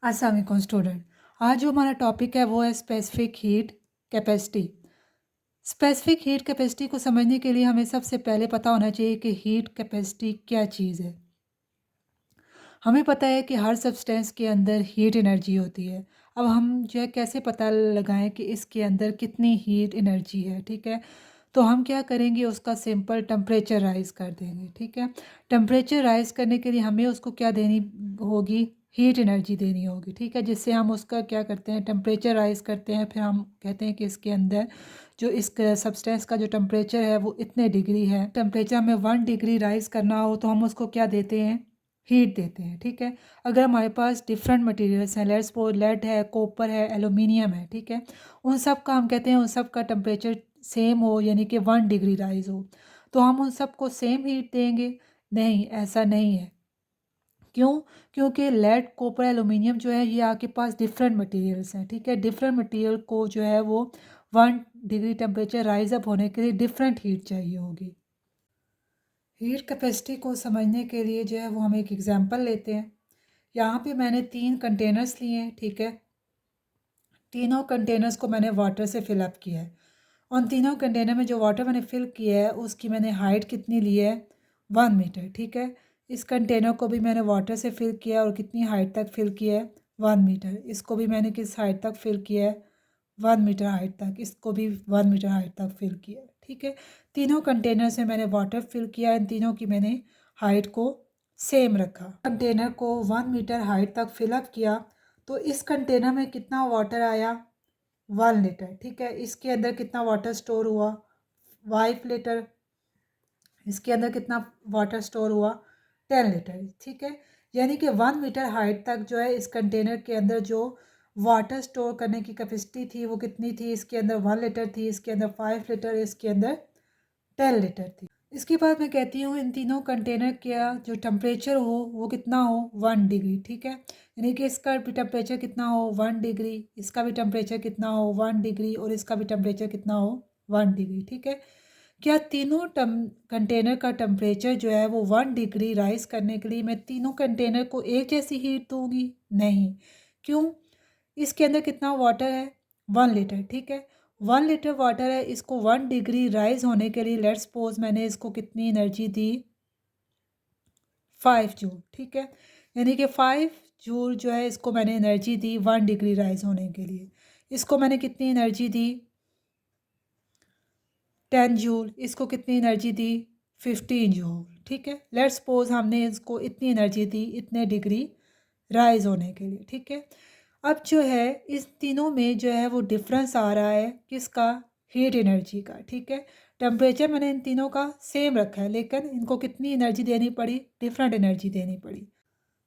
अस्सलाम वालेकुम स्टूडेंट। आज जो हमारा टॉपिक है वो है specific heat capacity. Specific heat capacity को समझने के लिए हमें सबसे पहले पता होना चाहिए कि हीट कैपेसिटी क्या चीज़ है। हमें पता है कि हर सब्सटेंस के अंदर हीट एनर्जी होती है। अब हम जो है कैसे पता लगाएं कि इसके अंदर कितनी हीट एनर्जी है, ठीक है। तो हम क्या करेंगे, उसका सिंपल टेम्परेचर राइज़ कर देंगे, ठीक है। टेम्परेचर राइज़ करने के लिए हमें उसको क्या देनी होगी, हीट एनर्जी देनी होगी, ठीक है। जिससे हम उसका क्या करते हैं, टेम्परेचर राइज़ करते हैं। फिर हम कहते हैं कि इसके अंदर जो इस सब्सटेंस का जो टेम्परेचर है वो इतने डिग्री है। टेम्परेचर हमें 1 डिग्री राइज़ करना हो तो हम उसको क्या देते हैं, हीट देते हैं, ठीक है। अगर हमारे पास डिफरेंट मटेरियल्स हैं, लेट्स सपोज लेड है, कॉपर है, एलुमिनियम है, ठीक है। उन सब का हम कहते हैं उन सब का टेम्परेचर सेम हो, यानी कि 1 डिग्री राइज हो, तो हम उन सबको सेम हीट देंगे। नहीं, ऐसा नहीं है। क्यों? क्योंकि लेड, कॉपर, एलुमिनियम जो है ये आपके पास डिफरेंट मटेरियल्स हैं, ठीक है। डिफरेंट मटेरियल को जो है वो 1 डिग्री टेम्परेचर राइज अप होने के लिए डिफरेंट हीट चाहिए होगी। हीट कैपेसिटी को समझने के लिए जो है वो हम एक एग्जांपल लेते हैं। यहाँ पे मैंने 3 कंटेनर्स लिए हैं, ठीक है। तीनों कंटेनर्स को मैंने वाटर से फिलअप किया है। उन तीनों कंटेनर में जो वाटर मैंने फिल किया है उसकी मैंने हाइट कितनी ली है, 1 मीटर, ठीक है। इस कंटेनर को भी मैंने वाटर से फिल किया और कितनी हाइट तक फिल किया है, 1 मीटर। इसको भी मैंने किस हाइट तक फिल किया है, 1 मीटर हाइट तक। इसको भी 1 मीटर हाइट तक फिल किया है, ठीक है। तीनों कंटेनर से मैंने वाटर फिल किया, इन तीनों की मैंने हाइट को सेम रखा। कंटेनर को 1 मीटर हाइट तक फिलअप किया तो इस कंटेनर में कितना वाटर आया, 1 लीटर, ठीक है। इसके अंदर कितना वाटर स्टोर हुआ, 5 लीटर। इसके अंदर कितना वाटर स्टोर हुआ, 10 लीटर, ठीक है। यानी कि 1 मीटर हाइट तक जो है इस कंटेनर के अंदर जो वाटर स्टोर करने की कैपेसिटी थी वो कितनी थी, इसके अंदर 1 लीटर थी, इसके अंदर 5 लीटर, इसके अंदर 10 लीटर थी। इसके बाद मैं कहती हूँ इन तीनों कंटेनर का जो टेम्परेचर हो वो कितना हो, 1 डिग्री, ठीक है। यानी कि इसका भी टेम्परेचर कितना हो, 1 डिग्री, इसका भी टेम्परेचर कितना हो, 1 डिग्री, और इसका भी टेम्परेचर कितना हो, 1 डिग्री, ठीक है। क्या तीनों कंटेनर का टेम्परेचर जो है वो 1 डिग्री राइज करने के लिए मैं तीनों कंटेनर को एक जैसी हीट दूंगी? नहीं। क्यों? इसके अंदर कितना वाटर है, 1 लीटर, ठीक है। 1 लीटर वाटर है, इसको 1 डिग्री राइज होने के लिए लेट्स सपोज मैंने इसको कितनी एनर्जी दी, 5 जूल, ठीक है। यानी कि 5 जूल जो है इसको मैंने एनर्जी दी 1 डिग्री राइज होने के लिए। इसको मैंने कितनी एनर्जी दी, 10 जूल। इसको कितनी एनर्जी दी, 15 जूल, ठीक है। लेट्स सपोज हमने इसको इतनी एनर्जी दी इतने डिग्री राइज होने के लिए, ठीक है। अब जो है इस तीनों में जो है वो डिफरेंस आ रहा है किसका, हीट एनर्जी का, ठीक है। टेम्परेचर मैंने इन तीनों का सेम रखा है लेकिन इनको कितनी एनर्जी देनी पड़ी, डिफरेंट एनर्जी देनी पड़ी।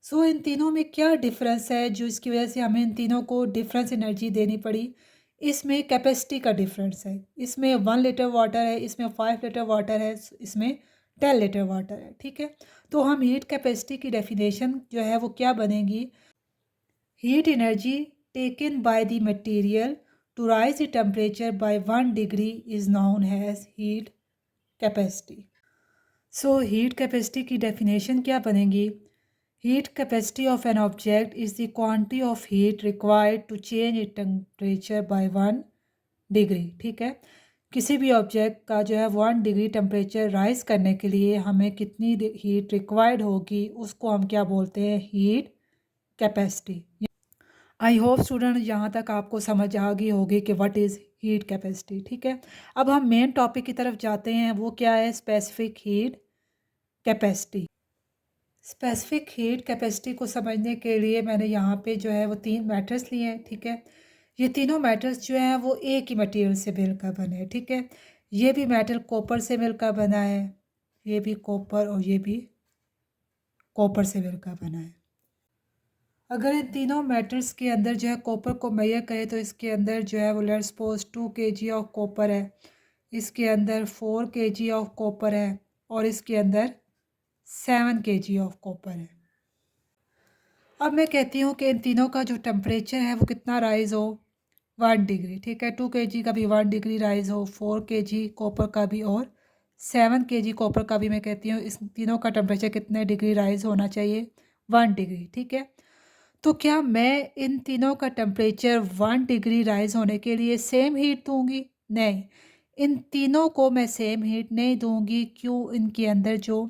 सो इन तीनों में क्या डिफरेंस है जो इसकी वजह से हमें इन तीनों को डिफरेंस एनर्जी देनी पड़ी। इसमें कैपेसिटी का डिफरेंस है। इसमें 1 लीटर वाटर है, इसमें 5 लीटर वाटर है, इसमें 10 लीटर वाटर है, ठीक है। तो हम हीट कैपेसिटी की डेफिनेशन जो है वो क्या बनेगी, heat energy taken by the material to raise the temperature by 1 degree is known as heat capacity. So heat capacity की डेफिनेशन क्या बनेगी, heat capacity of an object is the quantity of heat required to change it temperature by 1 degree, ठीक है। किसी भी object का जो है 1 डिग्री टेम्परेचर राइज करने के लिए हमें कितनी हीट रिक्वायर्ड होगी उसको हम क्या बोलते हैं, heat capacity. I hope student यहाँ तक आपको समझ आ गई होगी कि व्हाट इज़ हीट कैपेसिटी, ठीक है। अब हम मेन टॉपिक की तरफ जाते हैं, वो क्या है, specific heat capacity. Specific heat capacity को समझने के लिए मैंने यहाँ पे जो है वो 3 मैटर्स लिए हैं, ठीक है। ये तीनों मैटर्स जो हैं वो एक ही मटेरियल से मिलकर बने हैं, ठीक है। ये भी मेटल कॉपर से मिलकर बना है, ये भी कॉपर और ये भी कॉपर से मिलकर बना है। अगर इन तीनों मेटल्स के अंदर जो है कॉपर को मेजर करें तो इसके अंदर जो है वो let's suppose 2 kg of copper है, इसके अंदर 4 kg ऑफ कॉपर है और इसके अंदर 7 kg ऑफ कॉपर है। अब मैं कहती हूँ कि इन तीनों का जो टेम्परेचर है वो कितना राइज़ हो, 1 डिग्री, ठीक है। 2 kg का भी 1 डिग्री राइज़ हो, 4 kg कॉपर का भी और 7 kg कॉपर का भी। मैं कहती हूँ इस तीनों का टेम्परेचर कितने डिग्री राइज़ होना चाहिए, 1 डिग्री, ठीक है। तो क्या मैं इन तीनों का टेम्परेचर 1 डिग्री राइज़ होने के लिए सेम हीट दूँगी? नहीं, इन तीनों को मैं सेम हीट नहीं दूँगी। क्यों? इनके अंदर जो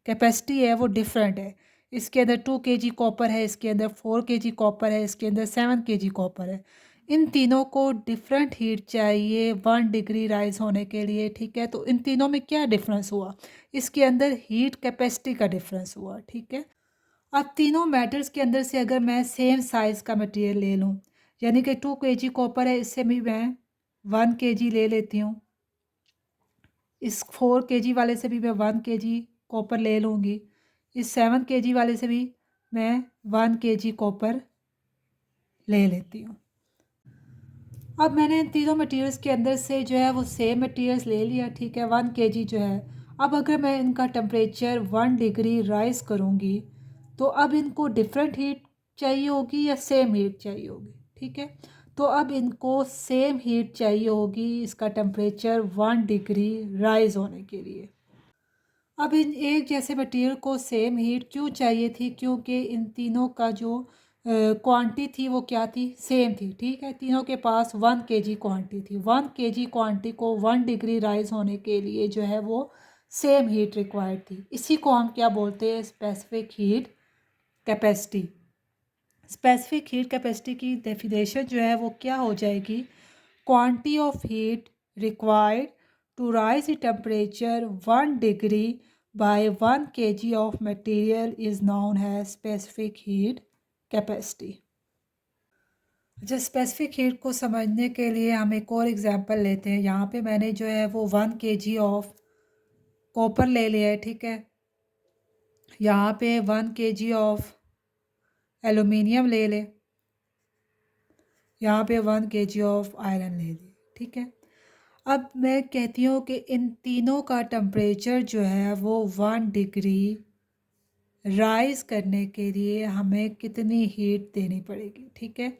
कैपेसिटी है वो डिफरेंट है। इसके अंदर 2 केजी कॉपर है, इसके अंदर 4 केजी कॉपर है, इसके अंदर 7 केजी कॉपर है। इन तीनों को डिफरेंट हीट चाहिए 1 डिग्री राइज़ होने के लिए, ठीक है? तो इन तीनों में क्या डिफ़रेंस हुआ? इसके अंदर हीट कैपेसिटी का डिफ़रेंस हुआ, ठीक है? अब तीनों मेटल्स के अंदर से अगर मैं सेम साइज़ का मटेरियल ले लूँ, यानी कि 2 केजी कॉपर है, इससे भी मैं 1 केजी ले लेती हूँ। इस 4 केजी वाले से भी मैं 1 केजी कॉपर ले लूँगी। इस 7 केजी वाले से भी मैं 1 केजी कॉपर ले लेती हूँ। अब मैंने इन तीनों मटेरियल्स के अंदर से जो है वो सेम मटेरियल्स ले लिया, ठीक है, 1 केजी जो है। अब अगर मैं इनका टेम्परेचर 1 डिग्री राइज़ करूँगी, तो अब इनको डिफरेंट हीट चाहिए होगी या सेम हीट चाहिए होगी, ठीक है? तो अब इनको सेम हीट चाहिए होगी इसका टेम्परेचर 1 डिग्री राइज़ होने के लिए। अब इन एक जैसे मटेरियल को सेम हीट क्यों चाहिए थी? क्योंकि इन तीनों का जो क्वांटिटी थी वो क्या थी? सेम थी, ठीक है? तीनों के पास 1 केजी क्वांटिटी थी। 1 केजी क्वांटिटी को 1 डिग्री राइज़ होने के लिए जो है वो सेम हीट रिक्वायर्ड थी। इसी को हम क्या बोलते हैं? Specific heat capacity. Specific heat capacity की डेफिनेशन जो है वो क्या हो जाएगी? Quantity of heat required to raise the temperature 1 degree by 1 KG of material is known as specific heat capacity. अच्छा, स्पेसिफिक हीट को समझने के लिए हम एक और एग्जांपल लेते हैं। यहाँ पे मैंने जो है वो 1 केजी ऑफ कॉपर ले लिया है, ठीक है। यहाँ पे 1 केजी ऑफ एलुमिनियम ले ले, यहाँ पे 1 केजी ऑफ आयरन ले ली, ठीक है। अब मैं कहती हूँ कि इन तीनों का टेम्परेचर जो है वो 1 डिग्री राइज़ करने के लिए हमें कितनी हीट देनी पड़ेगी, ठीक है।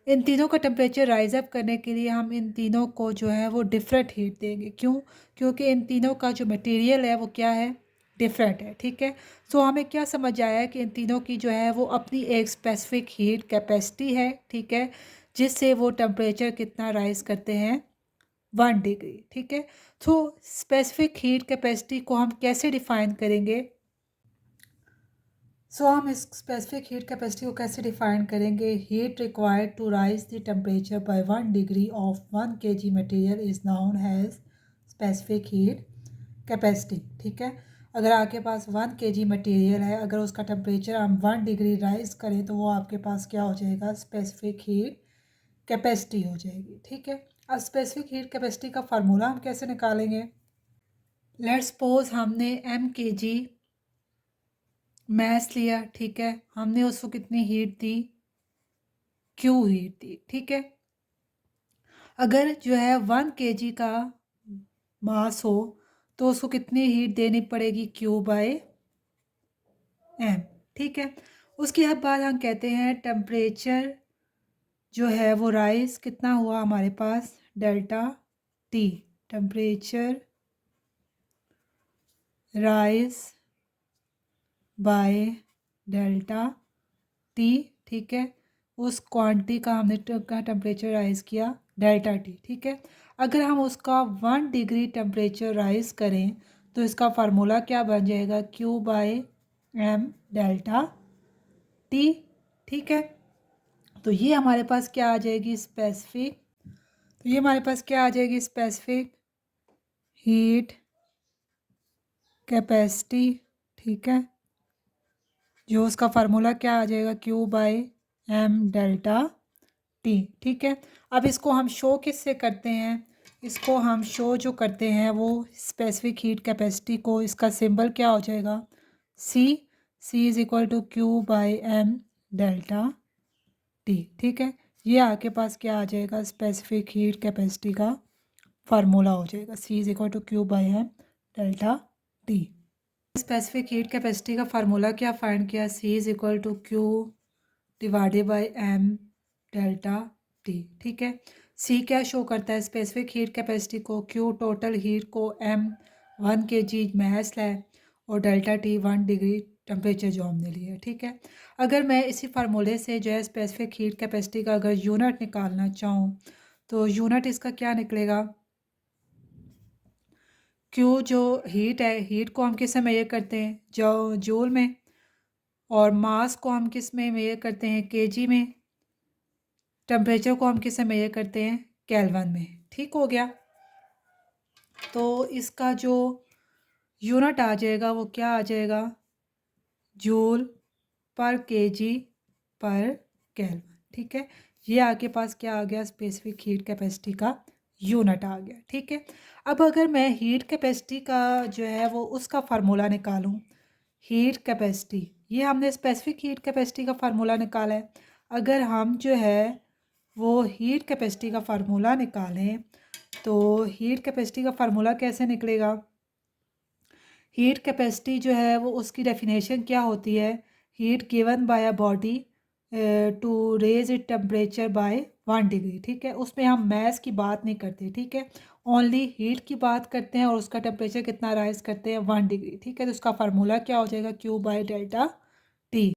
इन तीनों का टेम्परेचर राइज़ अप करने के लिए हम इन तीनों को जो है वो डिफरेंट हीट देंगे। क्यों? क्योंकि इन तीनों का जो मटेरियल है वो क्या है? डिफरेंट है, ठीक है। सो हमें क्या समझ आया है कि इन तीनों की जो है वो अपनी एक स्पेसिफिक हीट कैपेसिटी है, ठीक है, जिससे वो टेम्परेचर कितना राइज़ करते हैं? 1 डिग्री, ठीक है। तो स्पेसिफिक हीट कैपेसिटी को हम कैसे डिफ़ाइन करेंगे? हम इस स्पेसिफिक हीट कैपेसिटी को कैसे डिफाइन करेंगे? Heat required to raise the temperature by 1 degree of 1 KG material is known as specific heat capacity, ठीक है। अगर आपके पास 1 केजी मटेरियल है, अगर उसका टेम्परेचर हम 1 डिग्री राइज करें तो वो आपके पास क्या हो जाएगा? स्पेसिफिक हीट कैपेसिटी हो जाएगी, ठीक है। अब स्पेसिफिक हीट कैपेसिटी का फार्मूला हम कैसे निकालेंगे? लेट्स सपोज हमने m केजी मैस लिया, ठीक है, हमने उसको कितनी हीट दी? क्यू हीट दी, ठीक है। अगर जो है 1 केजी का मास हो तो उसको कितनी हीट देनी पड़ेगी? क्यू बाय एम, ठीक है। उसके बाद हम कहते हैं टेम्परेचर जो है वो राइज कितना हुआ हमारे पास? Delta T. Temperature rise by delta T, ठीक है। उस क्वांटिटी का हमने का टेम्परेचर राइज़ किया डेल्टा टी, ठीक है। अगर हम उसका 1 डिग्री टेम्परेचर राइज़ करें तो इसका फार्मूला क्या बन जाएगा? Q by M delta T, ठीक है। तो ये हमारे पास क्या आ जाएगी? स्पेसिफिक। तो ये हमारे पास क्या आ जाएगी? स्पेसिफिक हीट कैपेसिटी, ठीक है, जो उसका फार्मूला क्या आ जाएगा? Q by M delta T, ठीक है। अब इसको हम शो किससे करते हैं? इसको हम शो जो करते हैं वो स्पेसिफिक हीट कैपेसिटी को, इसका सिंबल क्या हो जाएगा? C. C is equal to Q by M delta T, ठीक है। ये आपके पास क्या आ जाएगा? स्पेसिफिक हीट कैपेसिटी का फार्मूला हो जाएगा। C is equal to Q by M delta T. Specific heat capacity का फार्मूला क्या फाइंड किया? C is equal to Q divided by M delta T, ठीक है। सी क्या शो करता है? स्पेसिफिक हीट कैपेसिटी को। क्यू टोटल हीट को, एम 1 केजी मैस है और डेल्टा टी 1 डिग्री टेम्परेचर जो हमने लिया है, ठीक है। अगर मैं इसी फार्मूले से जो है स्पेसिफिक हीट कैपेसिटी का अगर यूनिट निकालना चाहूँ तो यूनिट इसका क्या निकलेगा, क्यू जो हीट है, हीट को हम किस में मेजर करते हैं, जो जूल में, और मास को हम किस में मेजर करते हैं, केजी में, टेम्परेचर को हम किस में मेजर करते हैं, केल्विन में। ठीक हो गया। तो इसका जो यूनिट आ जाएगा वो क्या आ जाएगा, जूल पर केजी पर केल्विन। ठीक है, ये आपके पास क्या आ गया, स्पेसिफिक हीट कैपेसिटी का यूनिट आ गया। ठीक है, अब अगर मैं हीट कैपेसिटी का जो है वो उसका फार्मूला निकालूं, हीट कैपेसिटी, ये हमने स्पेसिफिक हीट कैपेसिटी का फार्मूला निकाला है। अगर हम जो है वो हीट कैपेसिटी का फार्मूला निकालें तो हीट कैपेसिटी का फार्मूला कैसे निकलेगा, हीट कैपेसिटी जो है वो उसकी डेफिनेशन क्या होती है, heat given by a body to raise it temperature by 1 degree. ठीक है, उसमें हम मैस की बात नहीं करते, ठीक है, ओनली हीट की बात करते हैं और उसका टेम्परेचर कितना राइज करते हैं, 1 डिग्री। ठीक है, तो उसका फार्मूला क्या हो जाएगा, क्यू बाय डेल्टा टी।